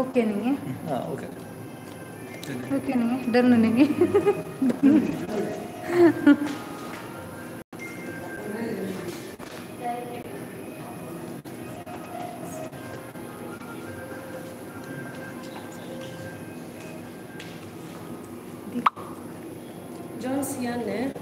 Okay नहीं है। हाँ ओके। ओके नहीं है, डन नहीं है। John Siane.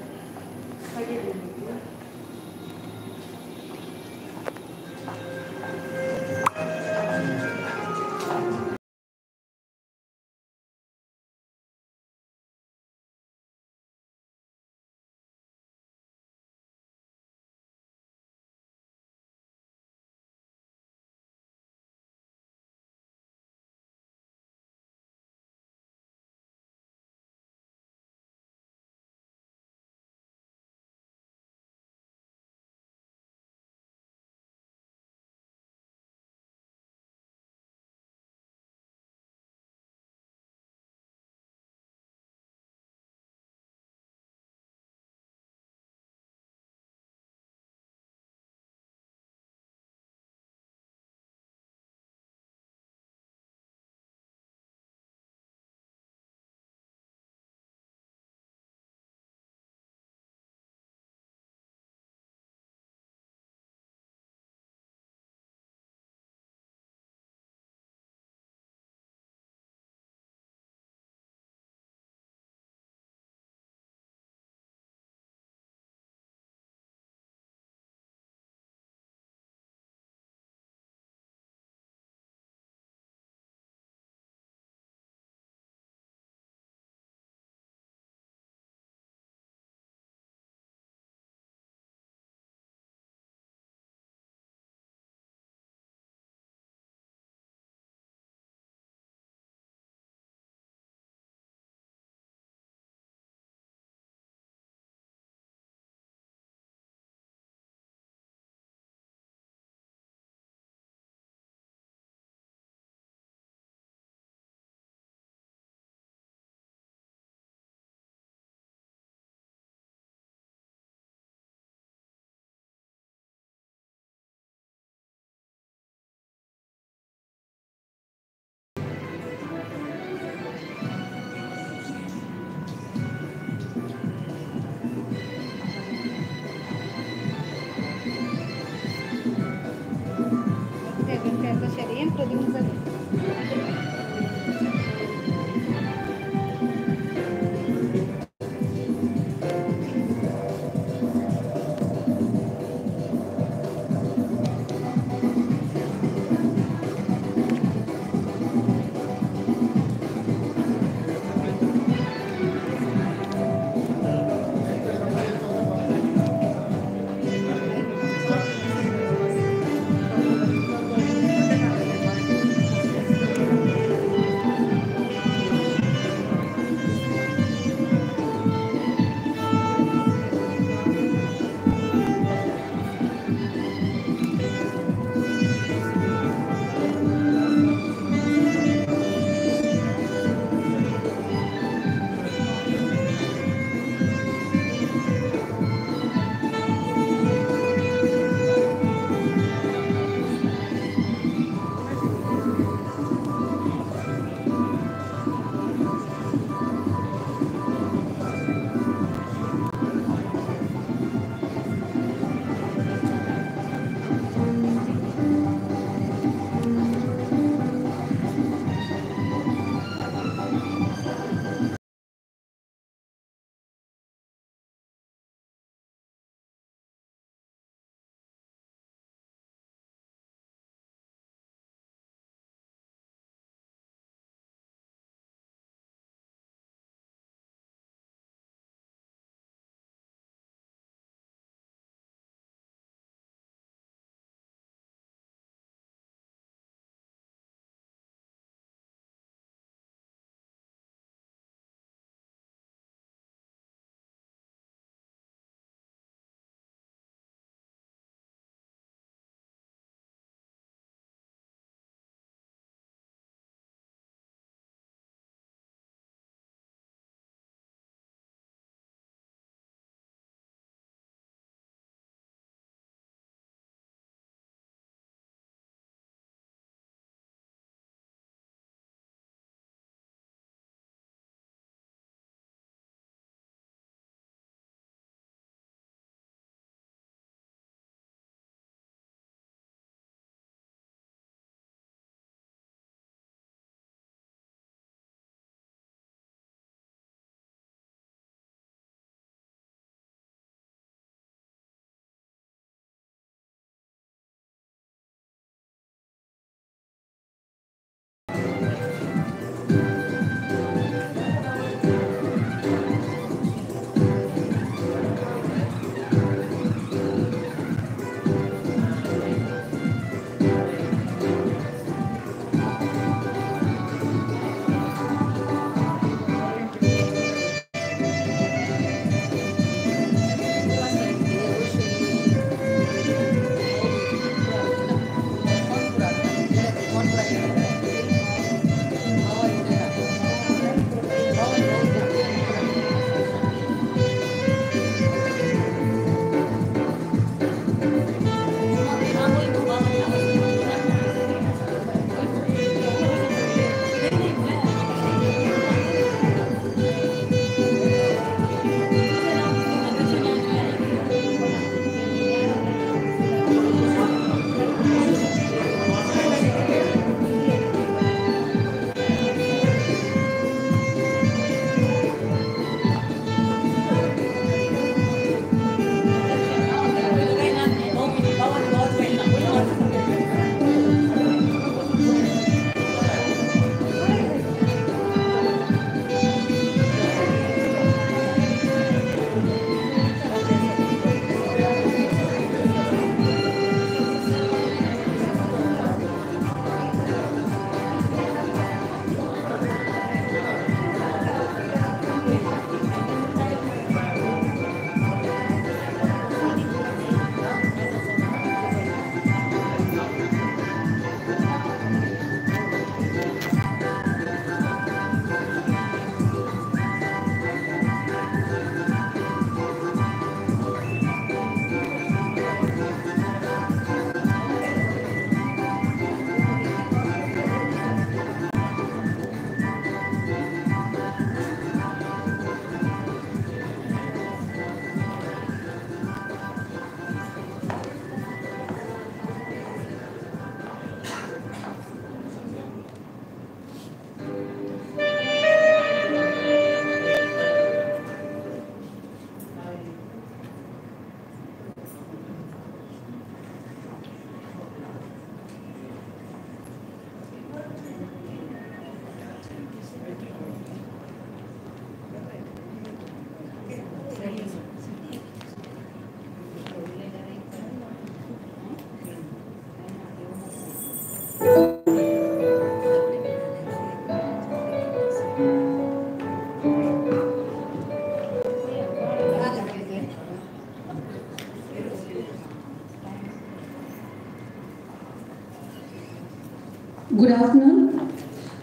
Good afternoon.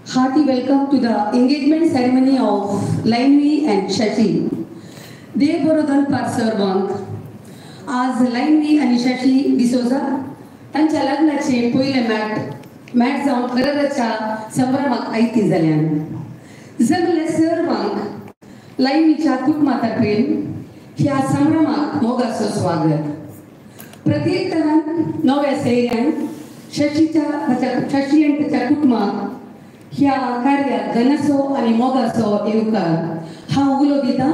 Hearty welcome to the engagement ceremony of Lainvi and Shashi. They बरोदन पार्सरवांक आज लाइनवी आणि शशी डिसोजा तांच्या लग्नाचे पहिले मॅट जावन खररच्या संभ्रमाक आयती जाल्यान जमले सर्वांक लाइनवीच्या कुटुंबातर्फेन ह्या संभ्रमाक मोगाचो स्वागत. प्रत्येक तरान नव्या सैर्यान शशी आणि त्याच्या कुटुंबाक ह्या कार्यात घनसो आणि मोगाचो येवकार हांव उलो दिता.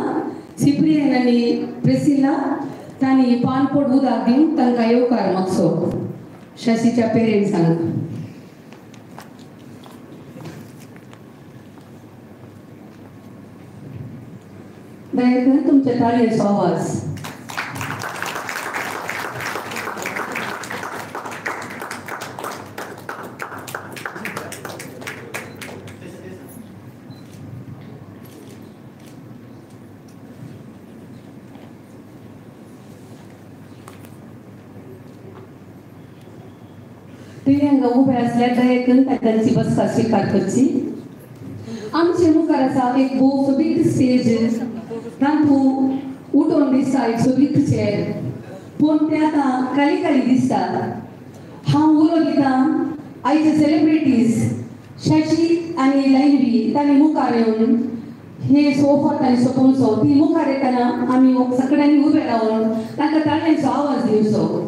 सिप्रियन आणि प्रिसिला तांणी पानपोट उदक दिवन तांकां येवकार मागचो. शशीच्या पेरेंट्सांक दया करून तुमच्या ताळयेचो आवाज. प्रियंका उभे असल्या दयेकन त्यांची बसका स्वीकार करची. आमचे मुखार आसा एक भोव सोबीत स्टेज. तांतूं उठोवन दिसता एक सोबीत चेर पूण तें आतां खाली खाली दिसता. हांव उलो दिता आयचे सेलिब्रिटीज शशी आनी लाइनवी तांणी मुखार येवन हे सोफा तांणी सोंपोवचो. ती मुखार येताना आमी सगळ्यांनी उबे रावन तांकां ताळयांचो आवाज दिवचो.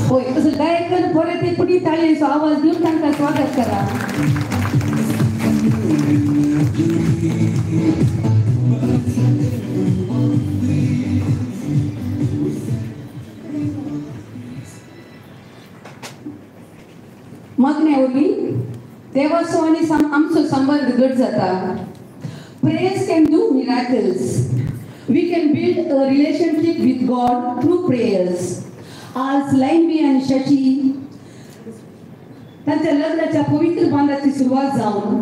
होय तसं गायकन परत एक पुढे ताळ्यांचो आवाज देऊन तांकां स्वागत करा. मागण्या वरवीं देवाचो आनी आमचो संबंध घट जाता. Prayers can do miracles. We can build a relationship with God through prayers. आज लाइनवी आणि शशी त्यांच्या लग्नाच्या पवित्र बांधाची सुरुवात जाऊन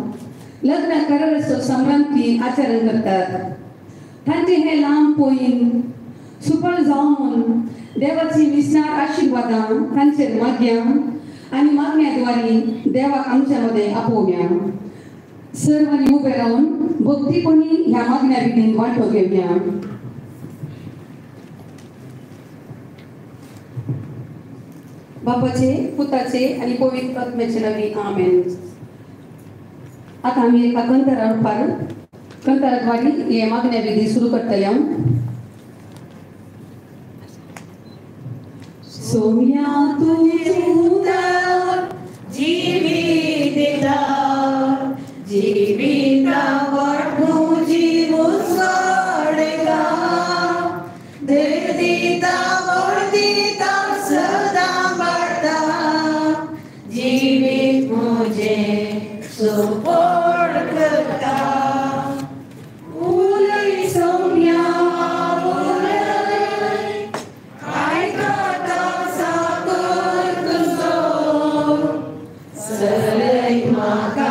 लग्न कराराचो संक्रांती आचरण करतात. तांचे हे लांब पोईन सुफळ जावन देवाची विस्तार आशीर्वादां तांचेर मागया आणि मागण्याद्वारे देवाक आमच्या मध्ये आपोवया. सर्वांनी उबे राहून भक्तीपणी ह्या मागण्या विधीन वांटो घेवया. बापाचे पुताचे आणि पवित्र आत्म्याचे नावी आमेन. आता आम्ही एका कंतराद्वारे हे मागण्या विधी सुरू करतल्या. सोम्या तुझे उदर जीविता जीवितावर तुझी मुसळका देदिता वर्दिता सदा बढ़ता जीवित मुझे सुपोर्ट करता. उलई सौम्या उलई ऐकता साकर तुझो सरई माका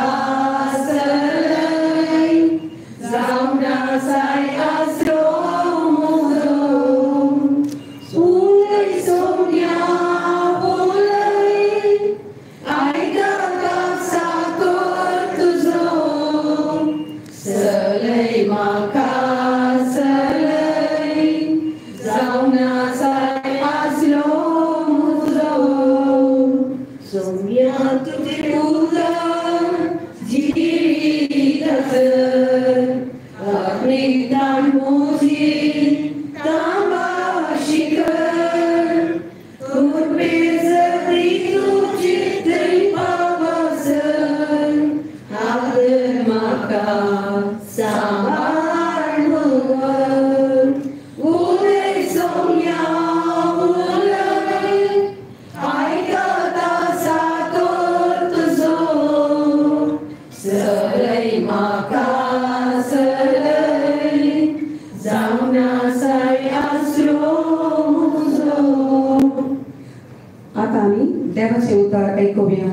देवाचे उतार ऐकूया.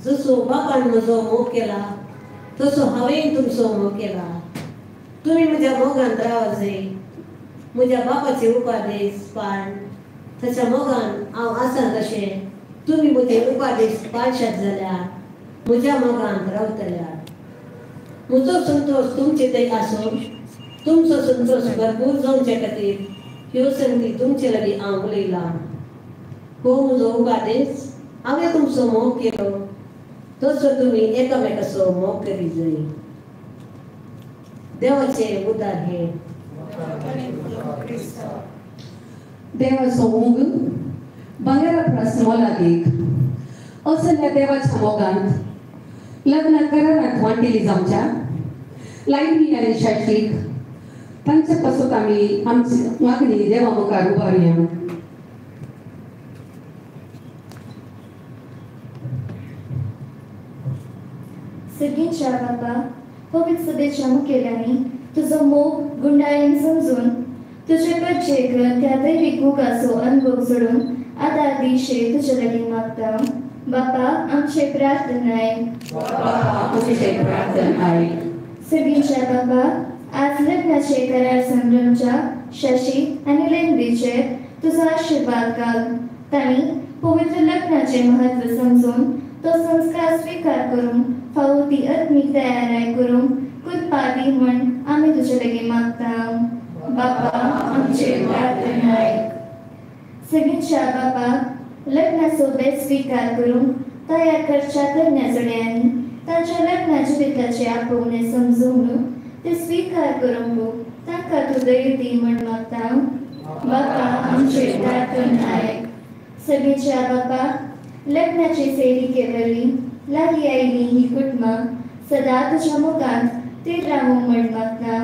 जसो बापान म्हजो मोग केला तसो हांवें तुमचो मोग केला. तुम्ही म्हज्या मोगान रावचे. म्हज्या बापाचे उपादेश पाळ. ताच्या मोगान हांव आसा तशें तुमी म्हजे उपादेश पाळशात जाल्यार म्हज्या मोगान रावतल्यार. म्हजो संतोष तुमचे थंय आसून तुमचो संतोष भरपूर जावचे खातीर ह्यो संगती तुमचे लागीं हांव उलयलां. हो म्हजो उपादेश. हांवें तुमचो मोग केलो तसो तुमी एकामेकाचो मोग करी जाय. देवाचे उदार हे. देवाचो मोग भांगरा प्रस्न मोलादीक असल्या देवाच्या मोगांत लग्न करारांत वांटिली जावच्या लायनी आनी शाशीक तांचे पासून आमी आमची मागणी देवा मुखार उबारया. सगळींच्या बाबा पवित्र सभेच्या मुखेल्यांनी तुझो मोग गुंडाळीन समजून तुझे बच्चे घर त्या दैविक मोगाचो अनुभव सोडून आदार दिशे तुझे लागीं मागता. बापा आमचे प्रार्थना आयक. सगळींच्या बाबा आज लग्नाचे करार संभ्रमच्या शशी आणि लेंडीचेर तुझा आशीर्वाद घाल. तांणी पवित्र लग्नाचे महत्व समजून तो संस्कार स्वीकार करून फावो ती आत्मीक तयाराय करून कुटपादी म्हण आमी तुजे लागीं मागता. बापा आमचे प्रार्थना आयक. सगळींच्या बापा लग्नाचो बेत स्वीकार करून तयार करच्या तरण्या चडयांनी तांच्या लग्नाच्या बेताचे आपोवणे समजून ते स्वीकार करूंक तांकां तूं दय दी म्हण मागता. बापा आमचे प्रार्थना आयक. सगळींच्या बापा लग्नाची सेरी केलेली लागीं आयली ही कुटुंबां सदा तुज्या मोगांत ती रावूं म्हण मागता.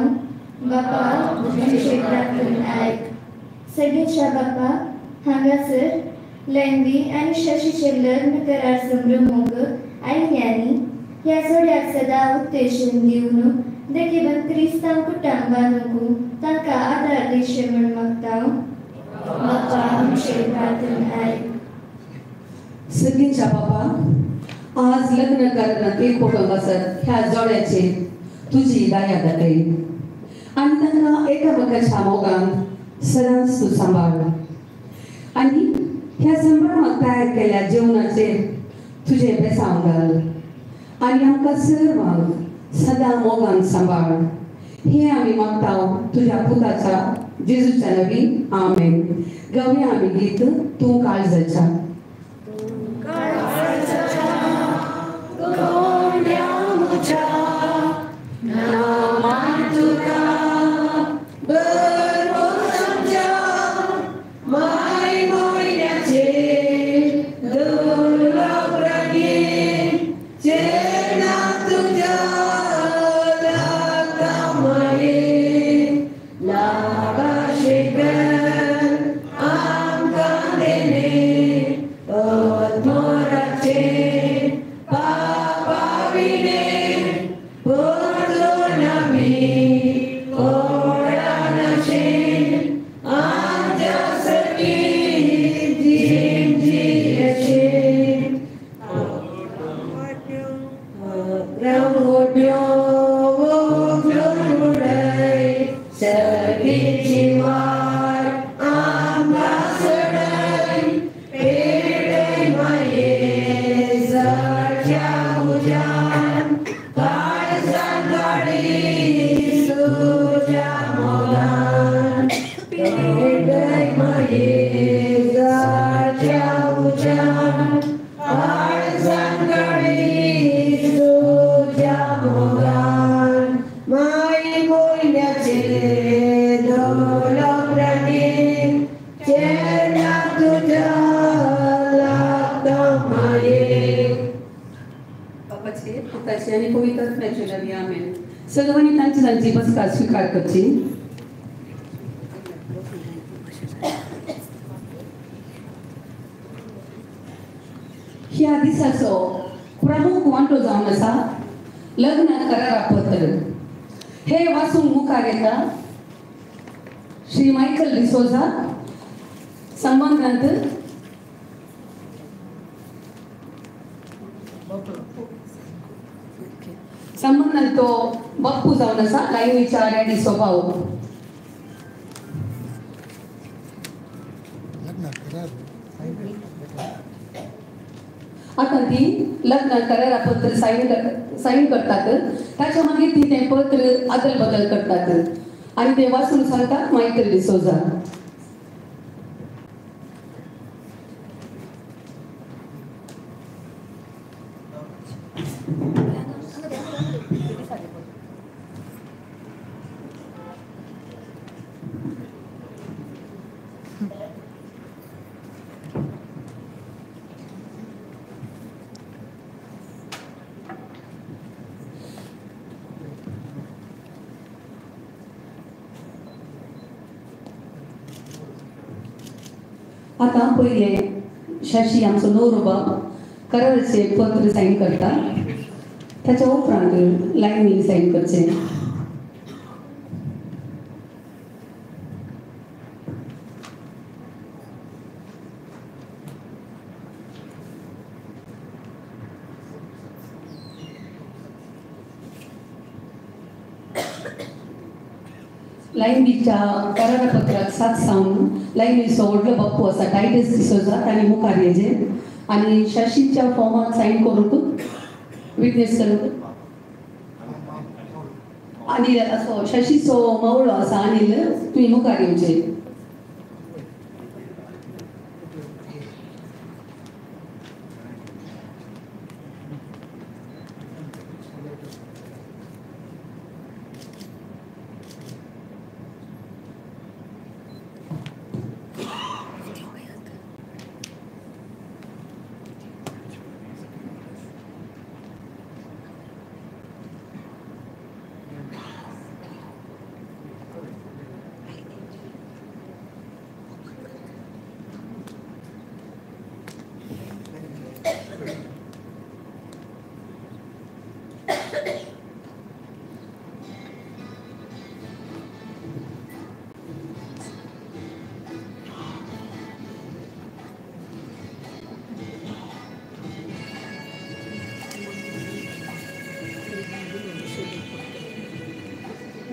बापा आमचे प्रार्थना आयक. सगळींच्या बापा हांगासर लेंडी आनी शशीचे लग्न करार संभ्रमोग आयल्यांनी ह्या जोड्याक सदा उत्तेजन दिवन देखीवन क्रिस्तांव कुटाम बांदूंक तांकां आदार दिशे म्हण मागता. बापा आमचे प्रार्थना आयक. सगळींच्या बापा आज लग्न करारांत एक कुटुंब आसत ह्या जोड्याचे तुजी दया दाखय आनी तांकां एकामेकाच्या मोगान सदांच तूं सांबाळ. आनी ह्या संभ्रमाक तयार केल्या जेवणाचेर तुजें बेसांव घाल आनी आमकां सर्वांक सदां मोगान सांबाळ. हें आमी मागता तुज्या पुताच्या जेजूच्या नवी आमेन. गावया आमी गीत तूं काळजाच्या. पुताची आणि पवित्र आत्म्याची नवी आमेन. सर्वांनी तांची तांची बसका स्वीकार करची. ह्या दिसाचो प्रमुख वांटो जावन आसा लग्न करारा पत्र. हे वाचूंक मुखार येता श्री मायकल डिसोजा संबंधांत तो बाप्पू जावन आसा लायनीच्या रेडी भाऊ आता ती लग्न करारापत्र साईन करतात त्याच्या मागे ती ते पत्र अदल बदल करतात आणि ते वाचून सांगतात मायकल डिसोजा. आता पहिले शशी आमचो नवरोबा कराराचे पत्र साईन करता त्याच्या उपरांत लायनी साईन करचे. लायनीच्या करारपत्राक साथ सावन लायनीचो व्हडलो बाप्पू आसा टायटस डिसोजा ताणी मुखार येजे आणि शशीच्या फॉर्मात साईन करून विटनेस करून अनिल असो शशीचो मवळो आसा अनिल तुमी मुखार येवचे.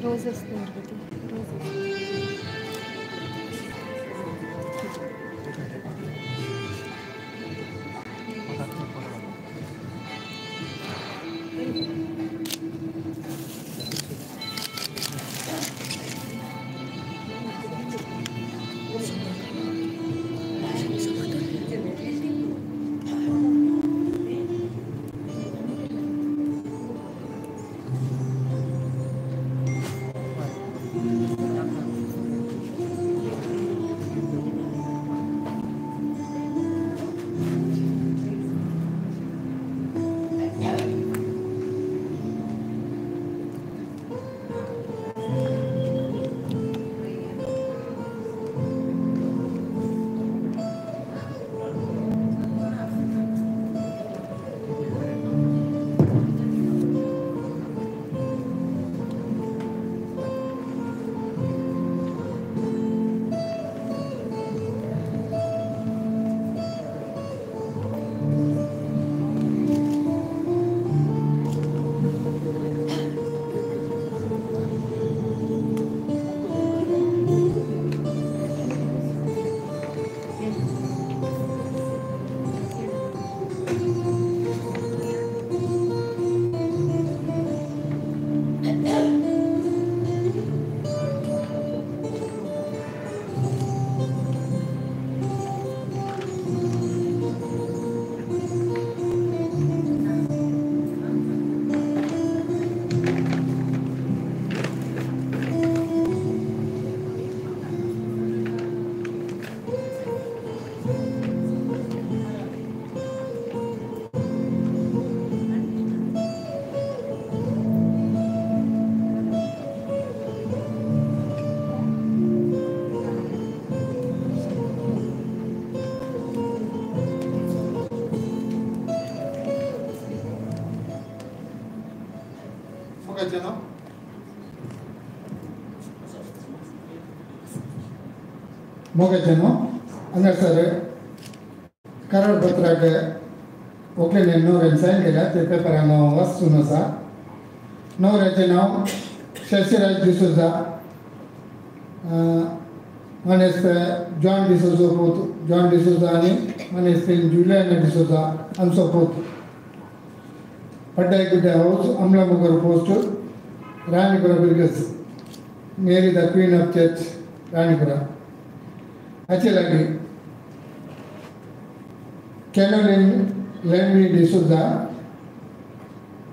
रोज असते रोज. मोगेचेनो हांगासर करार पत्राक व्हंकलेन न्हवऱ्यान सायन केल्या ते पेपरान हांव वाचून आसा. न्हवऱ्याचें नांव शशिराज डिसोजा, मनेस्त जॉन डिसोजा पूत जॉन डिसोजा आनी मनेस्तीन जुलियाना डिसोजा हांचो पूत. पड्डायगुड्डे हाऊस अमलामुगर पोस्ट राणीपुरा बिर्गस Mary the queen of church Ranipura. हाचे लागीं कॅरोलिन लेन्वी डिसोजा,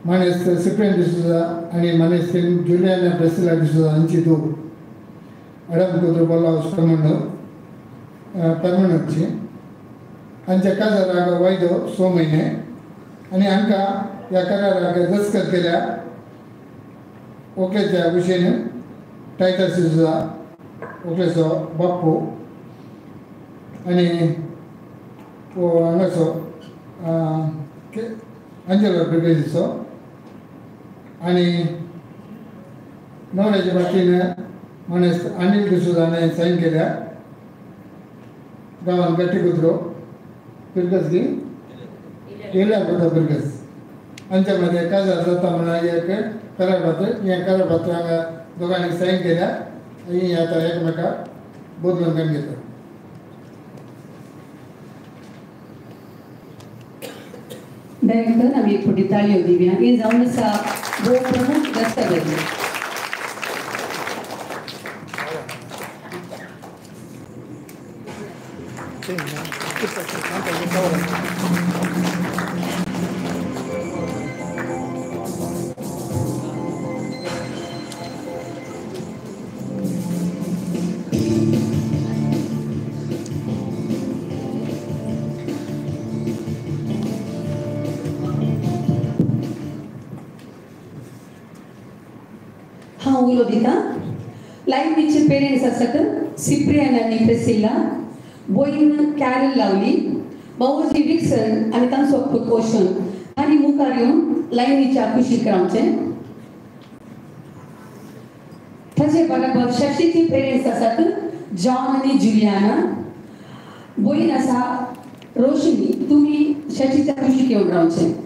मनेस्त सिप्रियन डिसोजा आनी मनेस्तीन जुलियाना प्रेसिला डिसोजा हांची धूव अडम कुद्र बोला हाऊस परमनंटची. हांच्या काजाराक वायदो 6 म्हयने आनी हांकां ह्या कराराक दस्तखत केल्या व्हंकलेच्या कुशीन टायटस डिसोजा व्हंकलेचो बाप्पू आनी हांगाचो अंजलो ब्रिगेडीचो आनी न्हवऱ्याच्या बाकीन मनेस्त अनिल डिसोजाने सायन केल्या गांवांत गट्टीकुद्रो बिर्गस येल्या कुद्रो बिर्गस. हांच्या मदें काजार जाता म्हणून एक करारपत्र हांगा दोगांनी सायन केल्या आनी आतां एकमेकाक बदलून घेवन घेता. डायरेक्टर आमी एक फावटी ताळयो दिवया. हे जावन आसा भोव प्रमुख दस्तावेज. हांव उलो दितां. लायव्हीचे पेरेंट्स आसात सिप्रियन आनी प्रेसिला, भयण कॅरल लावली, भाऊजी विक्सन आनी तांचो पूत ओशन आनी मुखार येवन लायव्हीच्या कुशीक रावचें. ताचे बरोबर शशीची पेरेंट्स आसात जॉन आनी जुलियाना. भयण आसा रोशनी, तुमी शशीच्या कुशीक येवन रावचें.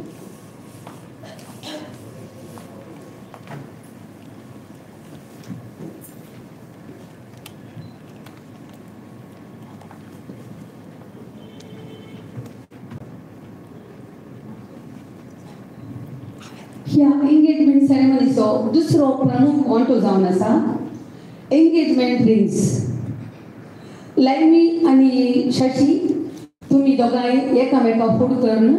ह्या एंगेजमेंट सेरेमनीचो दुसरो प्रमुख वांटो जावन आसा एंगेजमेंट रिंग्स. लायव्ही आनी शशी तुमी दोगांय एकामेकाक फोड करून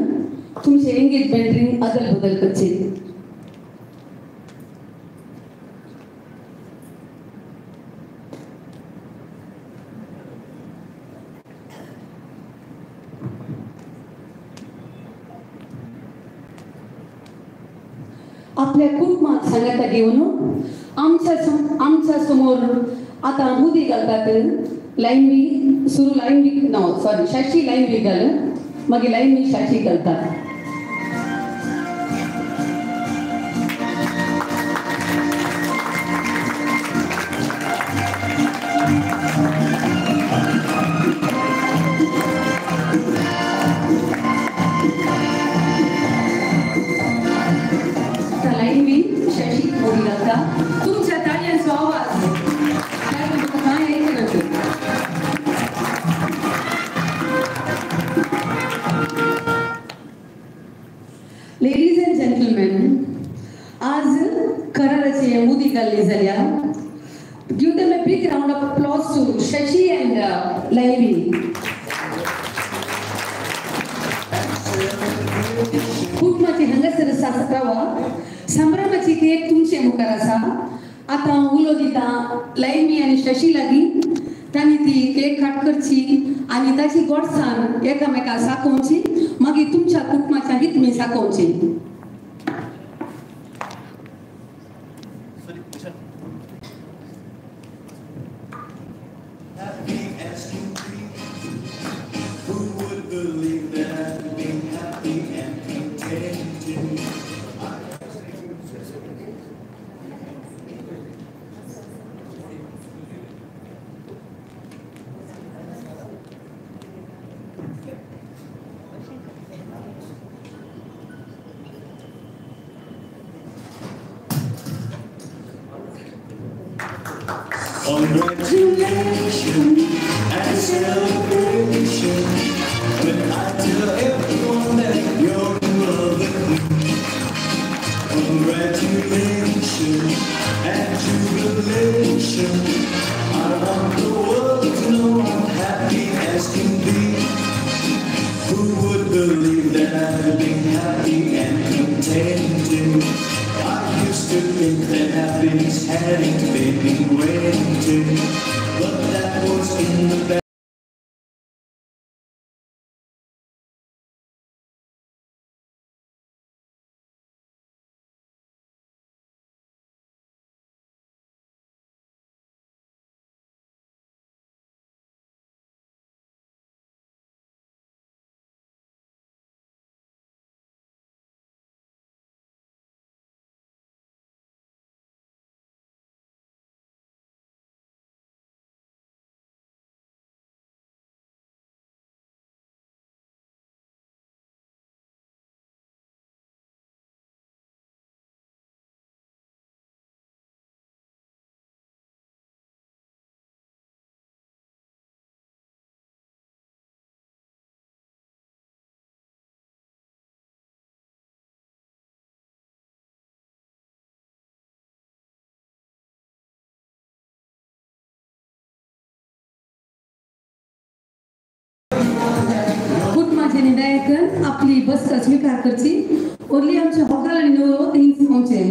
तुमचे एंगेजमेंट रिंग अदल बदल करचे. आपल्या कुटुंबाक सांगाता घेवन आमच्या समोर आता मुदी घालतात. लायव्ही सुरू लायव्ही शशी लायव्ही घाल, मागीर लायव्ही शशी घालतात. लायव्ही शशी मोडी घालता. तुमच्या ताळयांचो आवाज काय ऐकनात. लेडीज एंड जेंटलमॅन, आज कराराचे मुदी घाल्ली जाल्यार give them a big round of applause to Shashi and लायव्ही. कुटुंबाची हांगासर रावा. संभ्रमाची केक तुमचे मुखार आसा. आतां उलो दिता लायव्ही आनी शशी लागीं. तांणी ती केक कट करची आनी ताची गोडसाण एकामेकाक साकोवची, मागीर तुमच्या कुटुंबाच्या तुमी साकोवची. Congratulations and celebration when I tell everyone that you're in love with me. Congratulations and jubilation. I want the world to know I'm happy as can be. Who would believe that I've been happy and contented? I used to think that happiness hadn't been granted, but that was in the past. कुटुंबाचे नायकन आपली बस स्वीकार करची orally आमचे हॉकराला निवडो तेच आमचे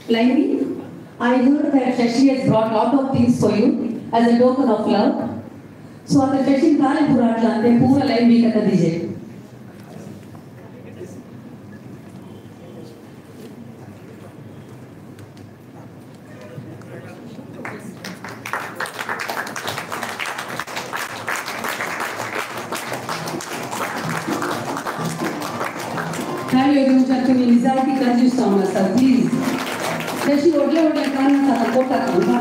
Laini, I heard that Shashi has brought a lot of things for you as a token of love. So आता Shashi काले पुराटला ते पूरा लाइन भी कटा दीजिए. Carry your तुम्ही निजाती कंजूस सामना सर प्लीज. Shashi ओढल्या कानाचा आता पोटात घाला.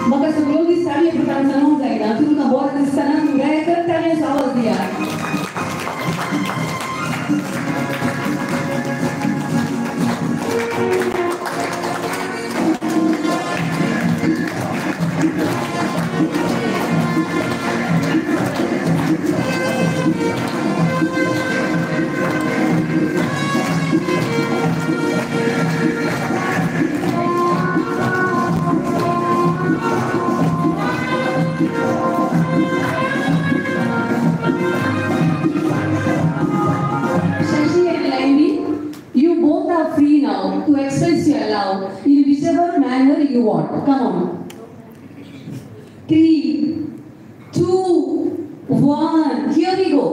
मग सगळं ती साडी प्रकारचा नाव जायला तुमका बोर दिसताना तुला एकच त्याने आवाज दिया. To express your love in whichever manner you want. Come on. 3, 2, 1. Here we go.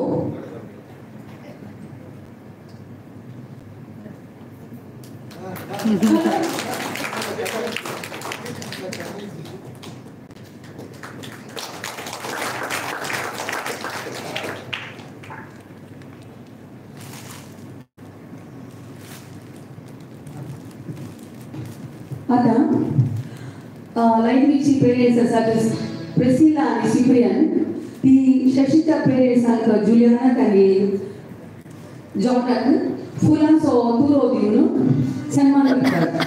आता लाईनवीची पेरेंट्स आसात प्रिसिला आणि सिप्रियन ती शशीच्या पेरेंट्सांक जुलियानाक आनी जॉनाक फुलांचो तुरो दिवन सन्मान करतात.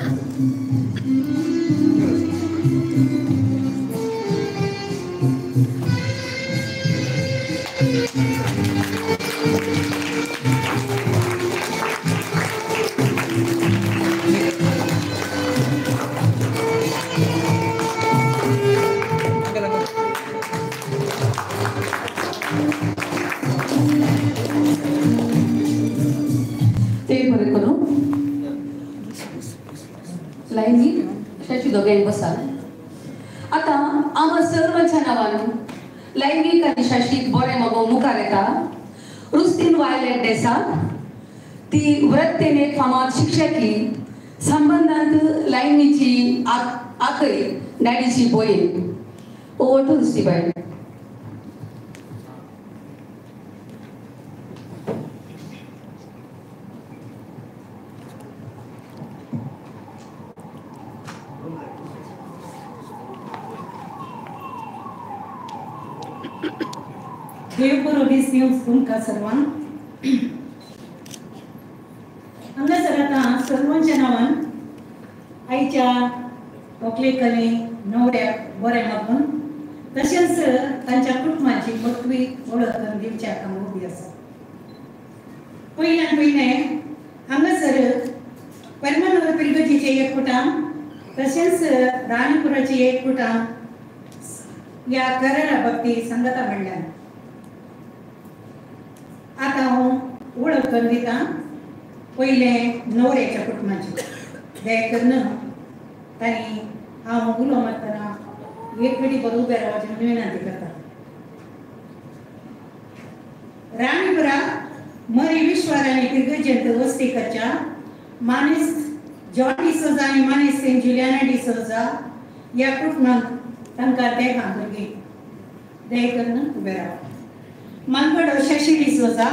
लाईनी शशी दोघे बसा. आता आम्हा सर्वांच्या नावान लैंगिक आणि शशीक बरे मगो मुखार येता. रुस्तीन वायलेट देसाक ती वृत्तेने फामाद शिक्षकी संबंधांत लाईनीची आखय डॅडीची बोईन ओवळ रुस्तीबाई. देव बरो दीस दिवस तुमकां सर्वांक हांगासर आतां सर्वांच्या नांवान आईच्या व्हंकलेकले न्हवऱ्याक बरें मागून तशेंच तांच्या कुटुंबाची मोठवी वळख करून दिवची हांव उबी आसा. पयल्यान पयलें हांगासर परमानंद पिरगजीचे एक कुटाम तशेंच राणीपुराची एक कुटाम ह्या करारा भक्ती संगता म्हणल्यान आतां हांव वळख करून दितां. पयलें न्हवऱ्याच्या कुटुंबाची दया करून तांणी हांव उलो मारतना एक घडी बरो उबे रावपाची विनंती करता. राणीपुरा मरी विश्वाराणी पिरगजेंत वस्तीकच्या मानेस जॉन डिसोजा आनी मानेस सेंट जुलियाना डिसोजा ह्या कुटुंबाक तांकां देगां भुरगीं दया करून उबे राव. मानकडो शशी डिसोजा,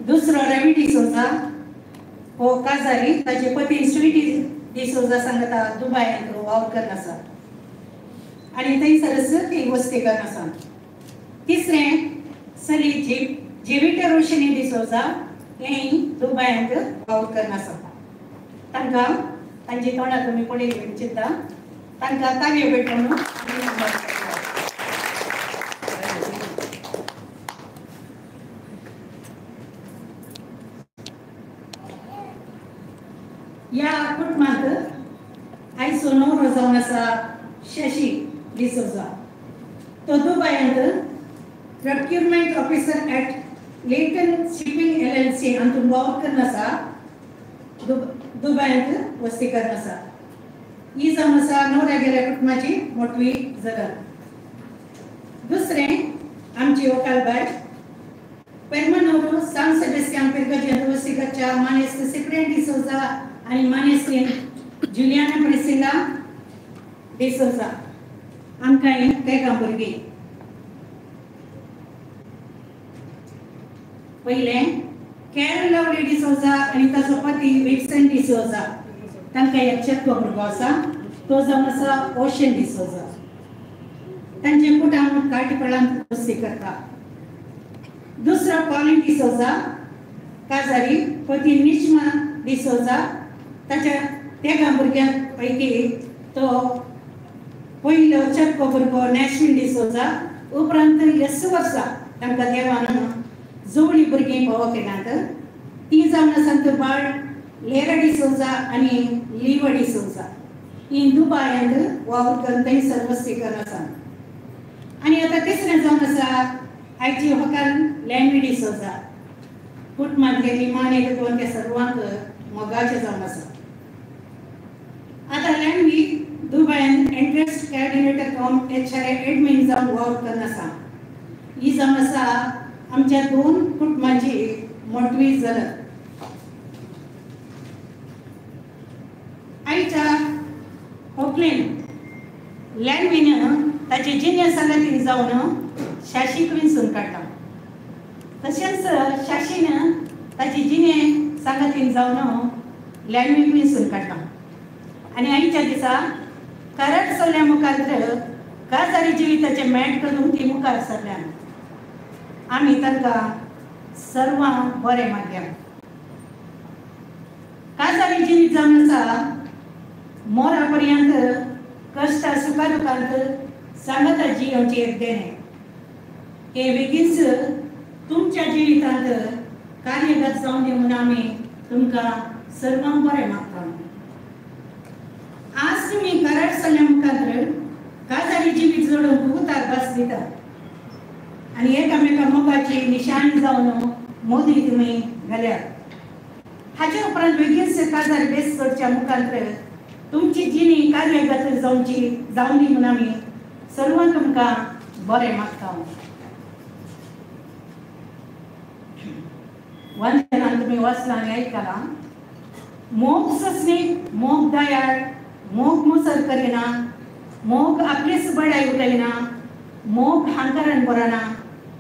दुसरो रवी डिसोजा हो काजारी, ताचे पती स्वीटी डिसोजा सांगता दुबयात वावर आसा आनी थंयसरच ती वस्तीकर आसा. तिसरें सली जेविटर रोशनी डिसोजा हें दुबयांत वावर आसा. तांकां तांची तोंडां तुमी पळयली चिंता तांकां तागे भेटून ह्या कुटुंबांत आयचो न्हवरो जावन आसा शशी डिसोजा. तो दुबयांत प्रोक्युरमेंट ऑफिसर ॲट लेटन शिपिंग LLC हातूंत वावर करून आसा. दुबयांत वस्तीकर आसा. ही जावन आसा न्हवऱ्या गेल्या कुटुंबाची मोठवी जगत. दुसरें आमची व्हंकलबाय पेरमानोरो सान सेबेस्टियान पिरगजेंत वस्तीकरच्या मानेस सिप्रियन डिसोजा आनी मानेस जुलियाना प्रिसिला डिसोजा आमकां ही तेगां भुरगीं. पयलें कॅरल लवली डिसोजा आनी ताचो पती विक्सन डिसोजा तांकां एक चेको भुरगो आसा. तो जावन आसा ओशन डिसोजा. तांचे कुटुंब कार्टिकलांत वस्ती करता. दुसरो कॉलिन डिसोजा काजारी, पती निश्मा डिसोजा. ताच्या तेगां भुरग्यां पैकी तो पयलो चेको भुरगो नॅशनल डिसोजा. उपरांत 10 वर्सां तांकां देवान जोडी भुरगीं फावो केल्यात. ती जावन आसा बाळ लेरा डिसोजा आनी लिवा डिसोजा. ही दुबयांत वावर करून थंयसर वस्तीकर आसा. आनी आतां तिसरें जावन आसा आयची व्हंकल लॅन्वी डिसोजा. कुटुंबांतले मानेक दोन ते सर्वांक मोगाचें जावन आसा. आतां लॅन्वी दुबयांत एंट्रन्स कॉर्डिनेटर कम HRA एडमीन जावन वावर करून आसा. ही जावन आसा आमच्या दोन कुटुंबांची मोठवी जरत. आईच्या व्हंकलेन लॅन्वीन ताचे जिने सांगाती जावन शाशीक विंचून काडटा. तशेंच शाशीन ताची जिने सांगातीन जावन लॅन्वीक विंचून काडटा. आनी आयच्या दिसा कराड चल्या मुखार काजारी जिविताचे मेळ करून ती मुखार सरल्यान आमी तांकां सर्वांक बरें मागया. काजारी जिवीत जावन आसा मोरा पर्यंत कश्ट सुखा दुखांत सांगता जियोवचें एक देणें. हे बेगीनच तुमच्या जिवितांत कार्यगत जावन दी म्हणून आमी तुमकां सर्वांक बरें मागता. आज तुमी कराड चल्या मुखार काजारी जिवीत जोडूंक उतार भास दितात आनी एकामेका मोगाची निशाणी जावन मोदी तुमी घाल्यात. हाचे उपरांत बेगीनच काजार बेस करच्या मुखार तुमची जिणी कार्यगत जावन दी म्हणून आमी सर्वांक तुमकां बरें मागता. वंदनान तुमी वाचलां आनी आयकलां. मोग सस्नीक, मोग दयाळ, मोग मुसर करिना, मोग आपलीच बडाय उलयना, मोग हांकारान बरना,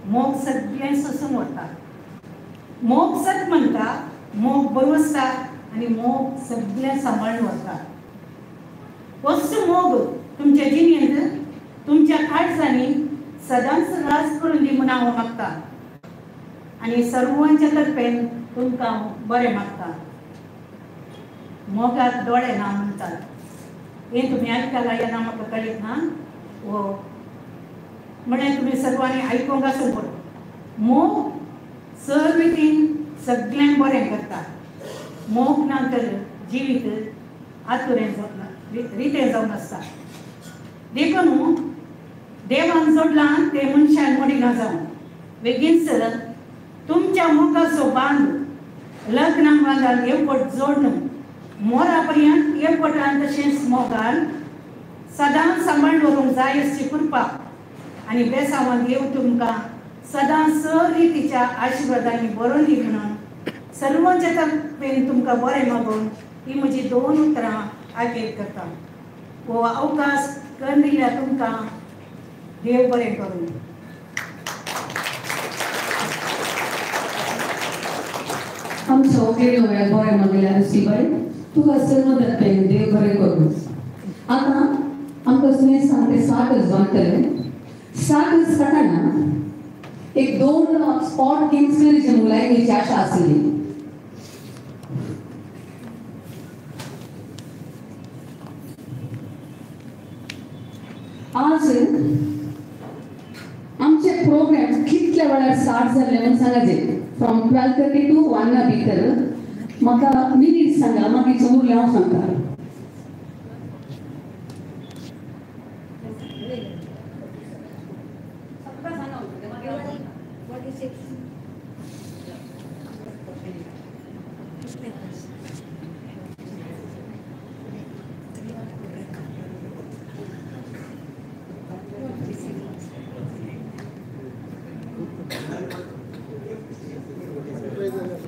मोग सगळें सोसून व्हरता. मोग सत म्हणटा, मोग बरोसता आनी मोग सगळें सांबाळून व्हरता. असो मोग तुमच्या जिणेंत तुमच्या काळजांनी सदांच रास करून दी म्हणून हांव मागता आनी सर्वांच्या तर्फेन तुमकां बरें मागता. मोगाक दोळे ना म्हणटात हें तुमी आयकलां या ना म्हाका कळीत ना वो म्हळ्यार तुमी सर्वांनी आयकूंक आसूं पुरो. मोग सर रितीन सगळ्यांक बरें करता. मोग ना तर जिवीत आतुरें रितें जावन आसता. देखून देवान जोडलां ते मनशान मोडिना जावन बेगीनसर तुमच्या मोगाचो बांद लग्नाक बांदान येवपट जोडून मोरा पर्यंत येवपटान तशेंच मोगान सदांच सांबाळून दवरूंक जाय अशी कृपा आनी बेसांवान देव तुमकां सदांच रितीच्या आशिर्वादांनी बरोवन दी म्हणून सर्वांच्या तर्फेन तुमकां बरें मागून ही म्हजी 2 उतरां आखेर करता. हो अवकाश करून दिल्या तुमकां देव बरें करूं. आमचो केलो वेळ बरें मागल्यार अशी बरें तुका सर्व तर्फेन देव बरें करूं. आतां आमकां सुनील सांगते 7 बांदतले 7 जाताना एक 2 स्पॉट किंग्सफिल्डच्या मुलांची आशा आसली. आज आमचे प्रोग्राम कितल्या वेळार स्टार्ट जाल्ले म्हणून सांगाचे. फ्रॉम 12:30 to 1 भितर म्हाका मिनिट सांगा मागीर उरलें हांव सांगता.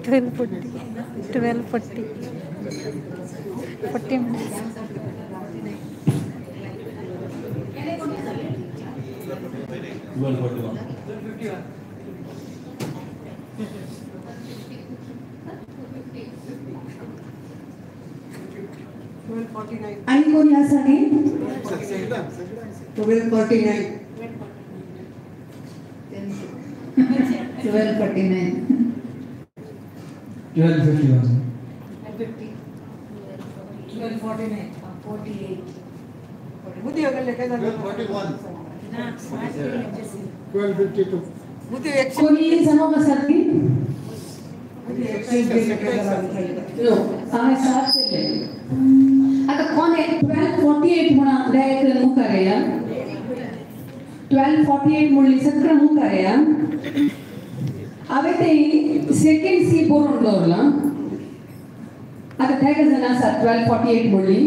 Twelve forty 40 minutes. आणि कोणी आसा न्ही 12:49 12:49 12:51 12:49 48 12:52 कोणी जमक आसात न्ही नो हांवें स्टार्ट केले. आता कोण 12:48 म्हणा डायरेक्ट मुखार या 12:48 म्हणली सगळं मुखार या. हांवें ते सेकंड सी बरोवन दवरलां. आता 10 जाणां आसात 12:48 म्हणली.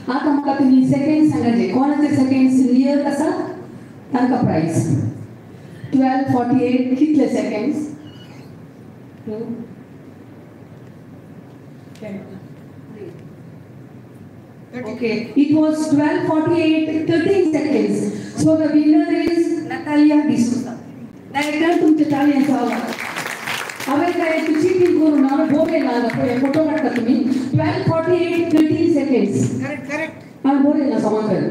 आता म्हाका तुमी सेकंड सांगाचे कोणाचे सेकंड्स नियर आसा तांकां प्राइज. 12:48 कितले seconds 2 Okay, it was 12:48 13 seconds. So the winner is Natalia D'Souza. Director तुमचे ताळयांचो आवाज. हांवें काय चिटींग करून हांवें बरयलां पळय फोटो काडटा तुमी 12:48 13 seconds. करेक्ट हांवें बरयलां समांतर.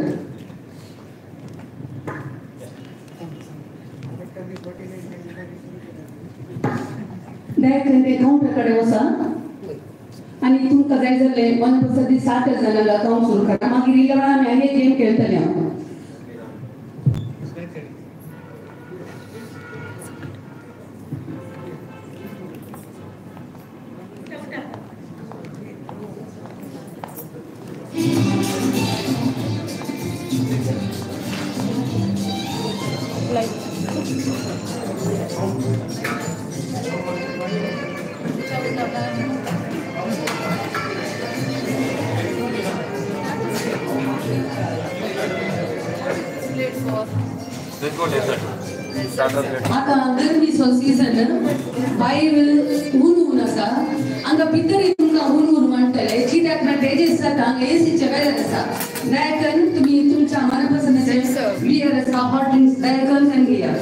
डायरेक्ट ते काउंटर कडेन वचा आणि तुमकां जाय जाल्ले 1% 60 जाणांक अकाउंट सुरू करा. मागीर इल्ल्या वेळार आमी आनी एक गेम खेळटले हांव. आता गर्मीचो सीझन भायर ऊन आसा हांगा भितर तुमकां ऊन म्हणटले कित्याक तेजेस जाता हांगा एसीचे वेळार आसा. दयाकन तुमी तुमच्या मनापसंतीचे बियर आसा हॉट ड्रिंक्स दयाकन आनी घेया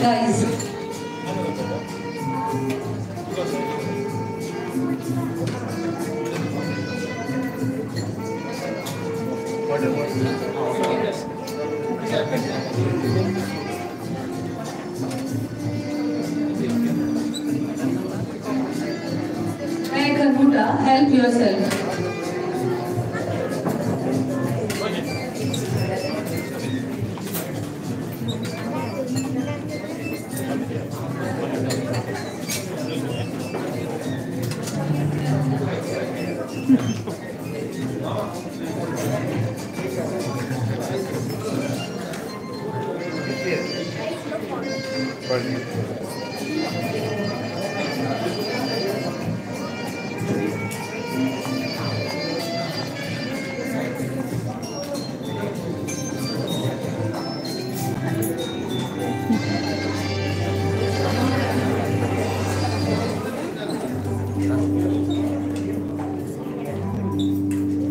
guys. Kalkuta, help yourself.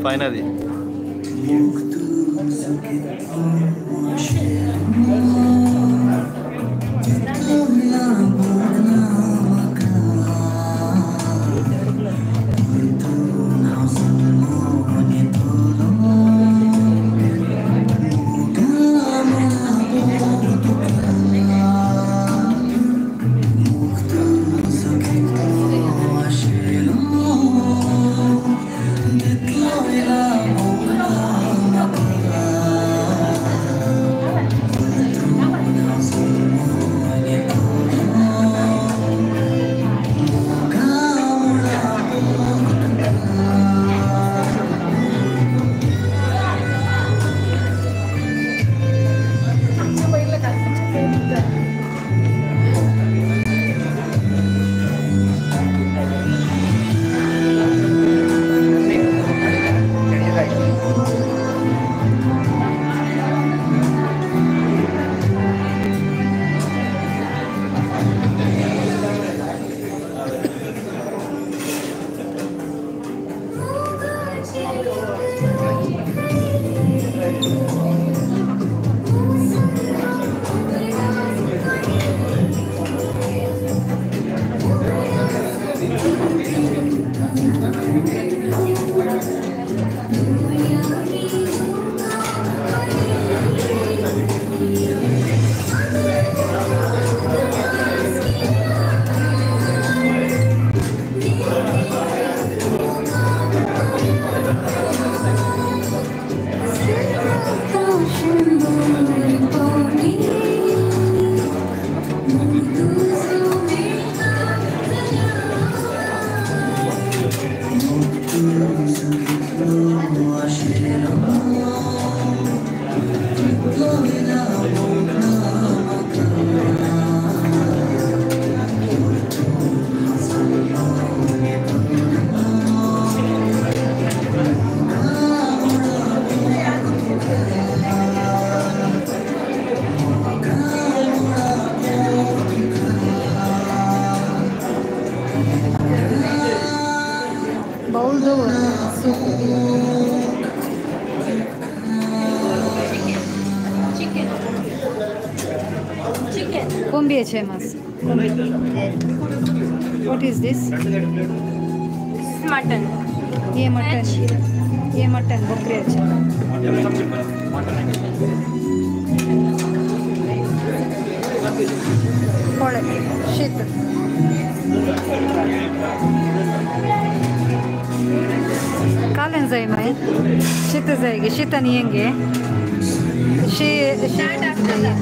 Finally. Kombi છે mas. What is this? Mutton. ये मटन बकरे છે. कोळे शीत. कालन जाय माय. शीत जायगे शीतनी ಹೆಂಗೆ? Start after that.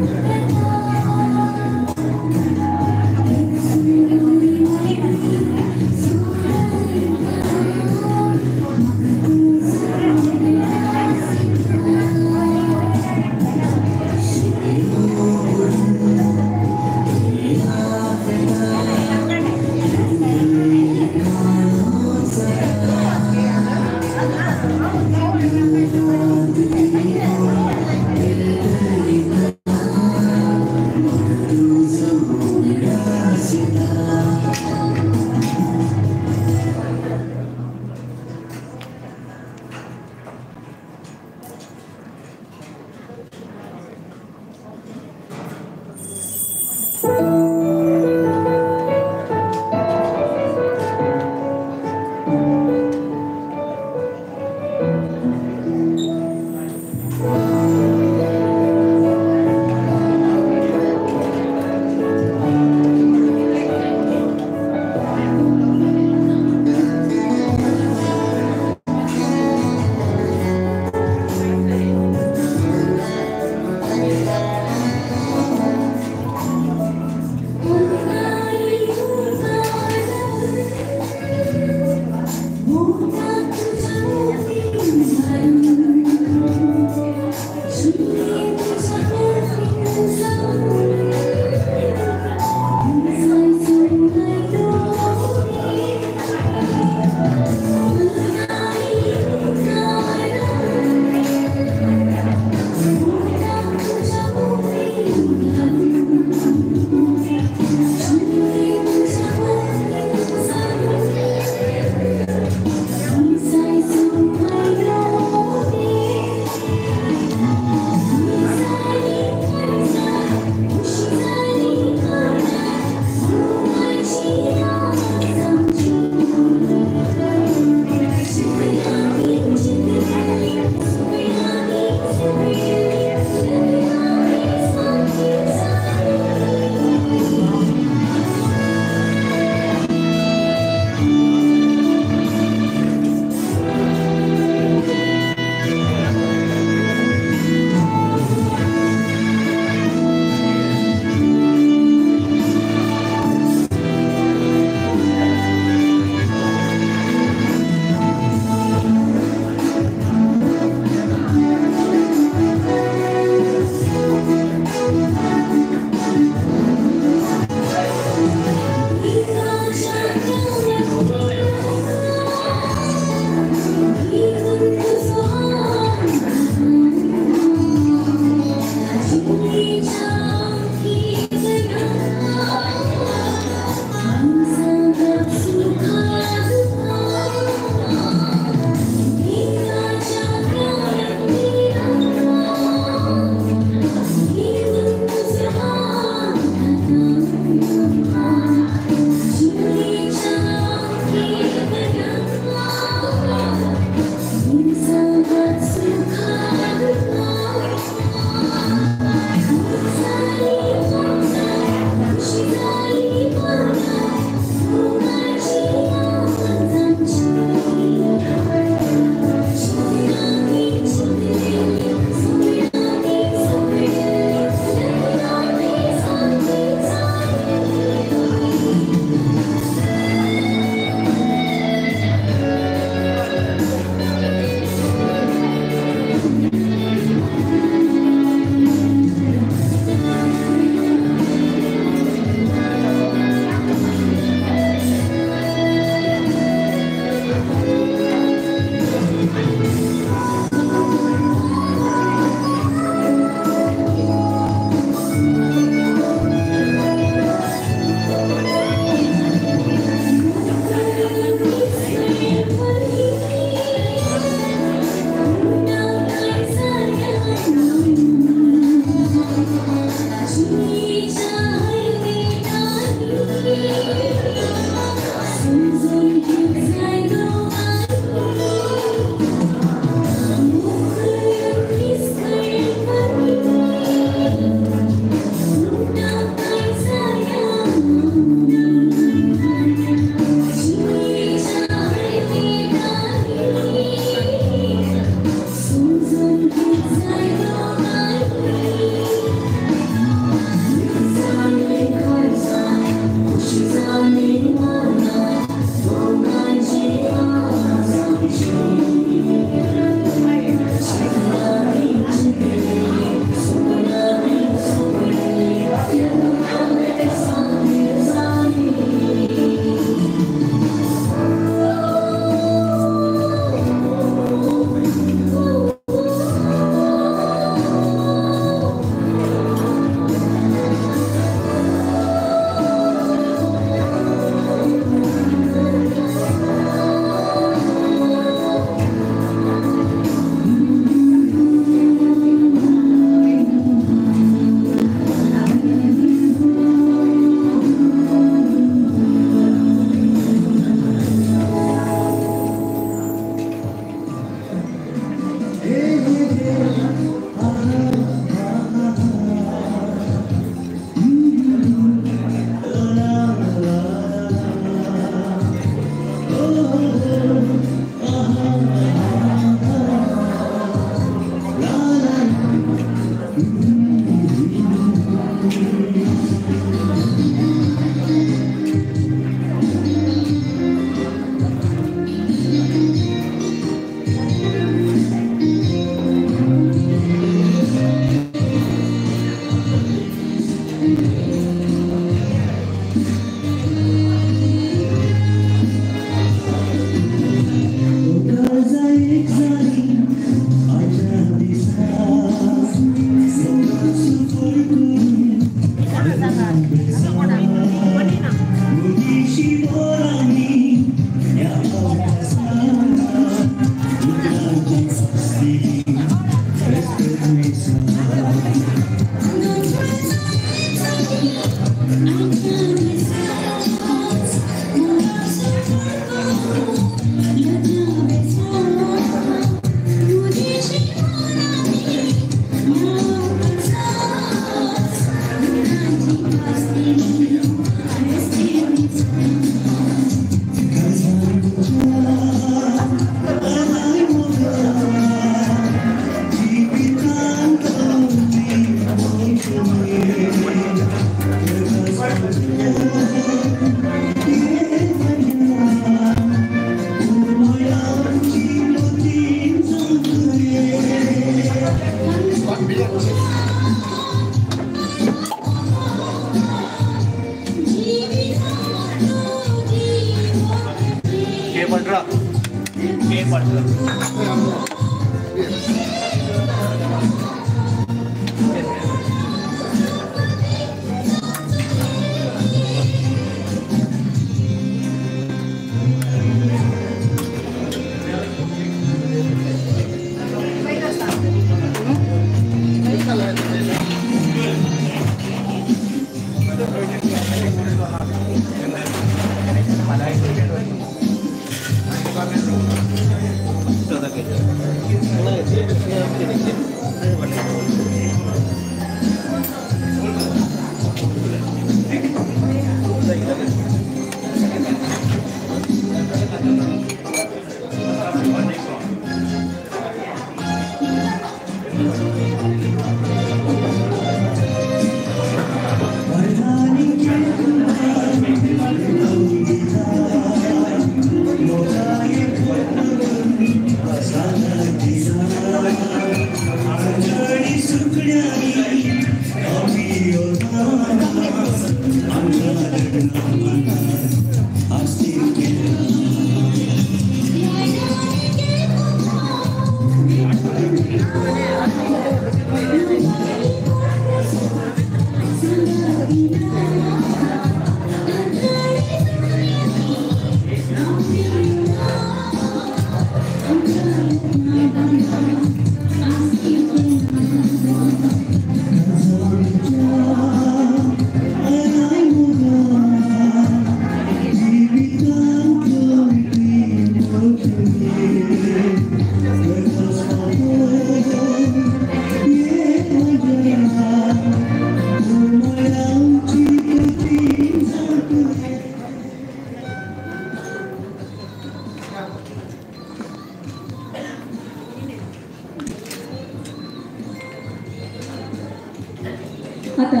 आता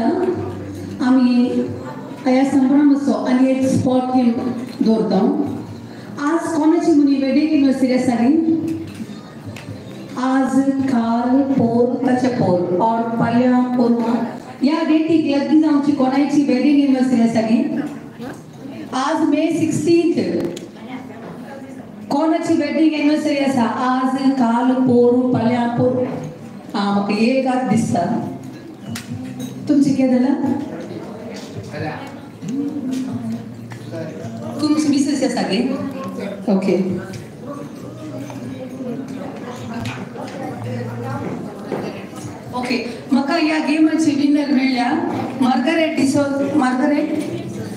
आम्ही या संभ्रमाचो आनी एक स्पॉट गेम दवरता. आज कोणाची मुनी वेडिंग एनिवर्सरी आसा न्ही? आज काल पोर ताचे पोर और फाल्यां परवां या डेटीक लगीच आमची कोणाची वेडिंग एनिवर्सरी आसा न्ही? आज मे 16th कोणाची वेडिंग एनिवर्सरी आसा? आज काल पोर फाल्यां पोर. म्हाका एकच दिसता. तुमची कितें जालां? तुमची मिसेस आसा गे? ओके. ओके, म्हाका ह्या गेमाची विनर मेळ्ळ्या मार्गारेट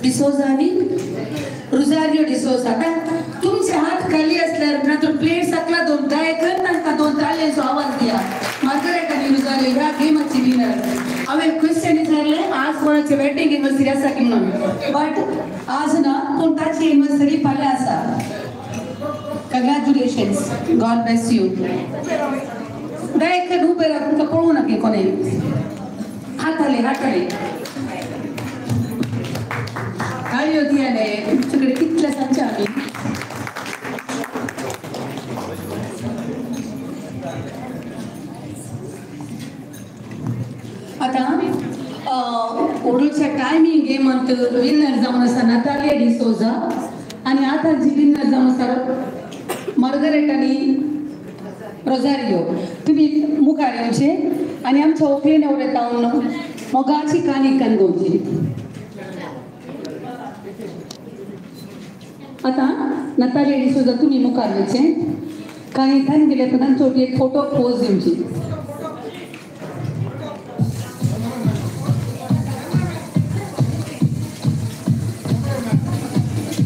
डिसोजा आनी रोजारियो डिसोजा. तुमचे हात खाली असल्यार ना तर प्लेट सकला दोन गायकर तांकां दोन ताळ्यांचो आवाज दिया. मार्गारेट आनी रोजारियो ह्या गेमाची विनर. हांवें क्वेश्चन विचारलें आज कोणाची वेडिंग एनिवर्सरी आसा की म्हणून, बट आज ना पूण ताची एनिवर्सरी फाल्यां आसा. कंग्रॅच्युलेशन्स, गॉड ब्लेस यू. डायरेक्ट उबे राव तुमकां पळोवं नाकी कोणे. हाताले ताळयो दियाले. तुमचे कडेन कितले सांगचे आमी. आता ओडूच्या टायमिंग गेमांत विनर जावन आसा नातालिया डिसोजा आनी आतांची विनर जावन आसा मार्गारेट आनी रोजारियो. तुम्ही मुखार येवचे आनी आमच्या ओपलेन उलयतावन मोगाची काणी कणगोवची. आता नातालिया डिसोजा तुम्ही मुखार येवचे काणी थंड गेले पण तांचो एक फोटो पोज दिवची.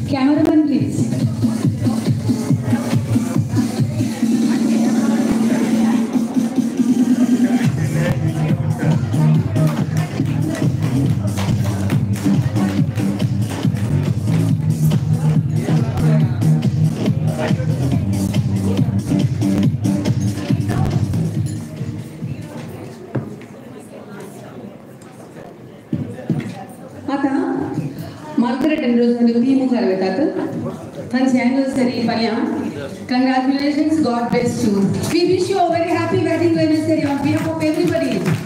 Cameraman, please. आता मार्गरेट एंड रोझारी ती मुखार वतात तांची एनिवर्सरी फाल्यां congratulations God bless you we wish you a very happy wedding anniversary on behalf of everybody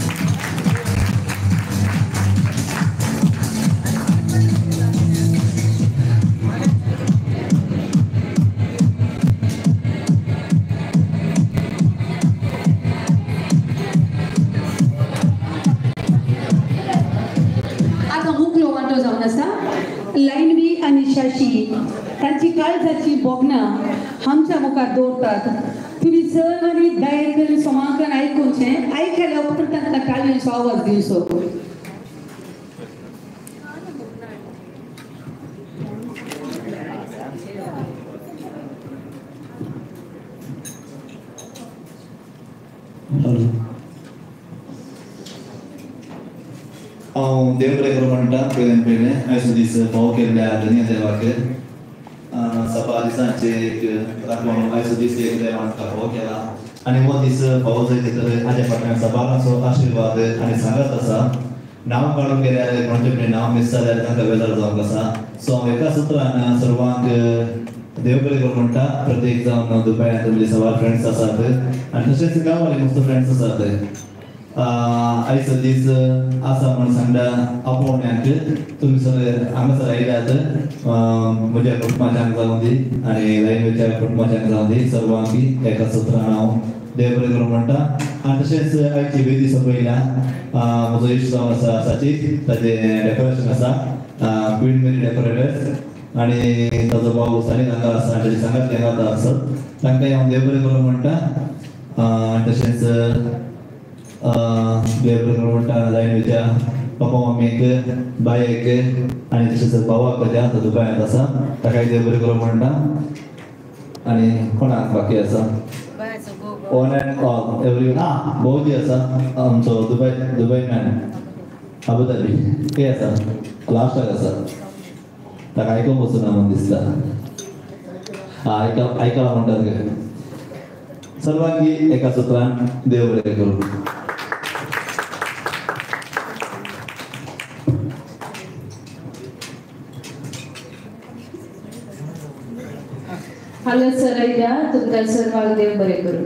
जावन आसा लायनवी आनी शशी तांची काळजाची बोगनां आमच्या मुखार दवरतात तुमी सर्वांनी दयेन समाकन आयकुचें आयकल्या उपरांत तांकां काळयेचो आवाज दिवचो हांव देव बरें करूं म्हणटा पयलें आयज दीस फावो केल्ल्या धन्य देवाक सपा दिसांचे एक राखण आयज दीस एक देवान फावो केला आनी हो दीस फावो जायत तर हाज्या फाटल्यान सबाराचो आशिर्वाद आनी सांगत आसा नांव काडून गेल्यार कोणाचें फुडें नांव मिस जाल्यार तांकां बेजार जावंक आसा सो हांव एका सुत्रान सर्वांक देव बरें करूं म्हणटा प्रत्येक जावन दुपार तुमचे सवार फ्रेंड्स आसात आनी तशेंच गांवांतले मस्त फ्रेंड्स आसात आयज दीस आसा म्हण सांगता आपोवण्यांक तुमी सगळे हांगासर आयल्यात म्हज्या कुटुंबाच्यांक जावं दी आनी लायनीच्या कुटुंबाच्यांक जावं दी सर्वांक एका सुत्रान हांव देव बरें करूं म्हणटा आनी तशेंच आयची वेदी सोंपयल्या म्हजो इश्ट जावन आसा सचीत ताचें डेकोरेशन आसा क्वीन मेरी डेकोरेटर्स आनी ताजो भाव सानी नाका आसा आनी ताची सांगात नाका आसत तांकांय हांव देव बरें करूं म्हणटा आनी तशेंच देव बरें करूं म्हणटा लायनीच्या पप्पा मम्मीक बायेक आनी तशेंच भावाक त्या दुकानांत आसा ताकाय देव बरें करूं म्हणटा आनी कोणाक बाकी आसा ऑन एंड ऑल एवरी भोवजी आसा आमचो दुबय मॅन अबू धाबी ते आसा लास्टाक आसा ताका आयकूंक वचूना म्हण दिसता आयकला म्हणटात सर्वांकी एका सुत्रान देव बरें करूं हांगा सर आयल्या तुमकां सर्वांक देव बरें करूं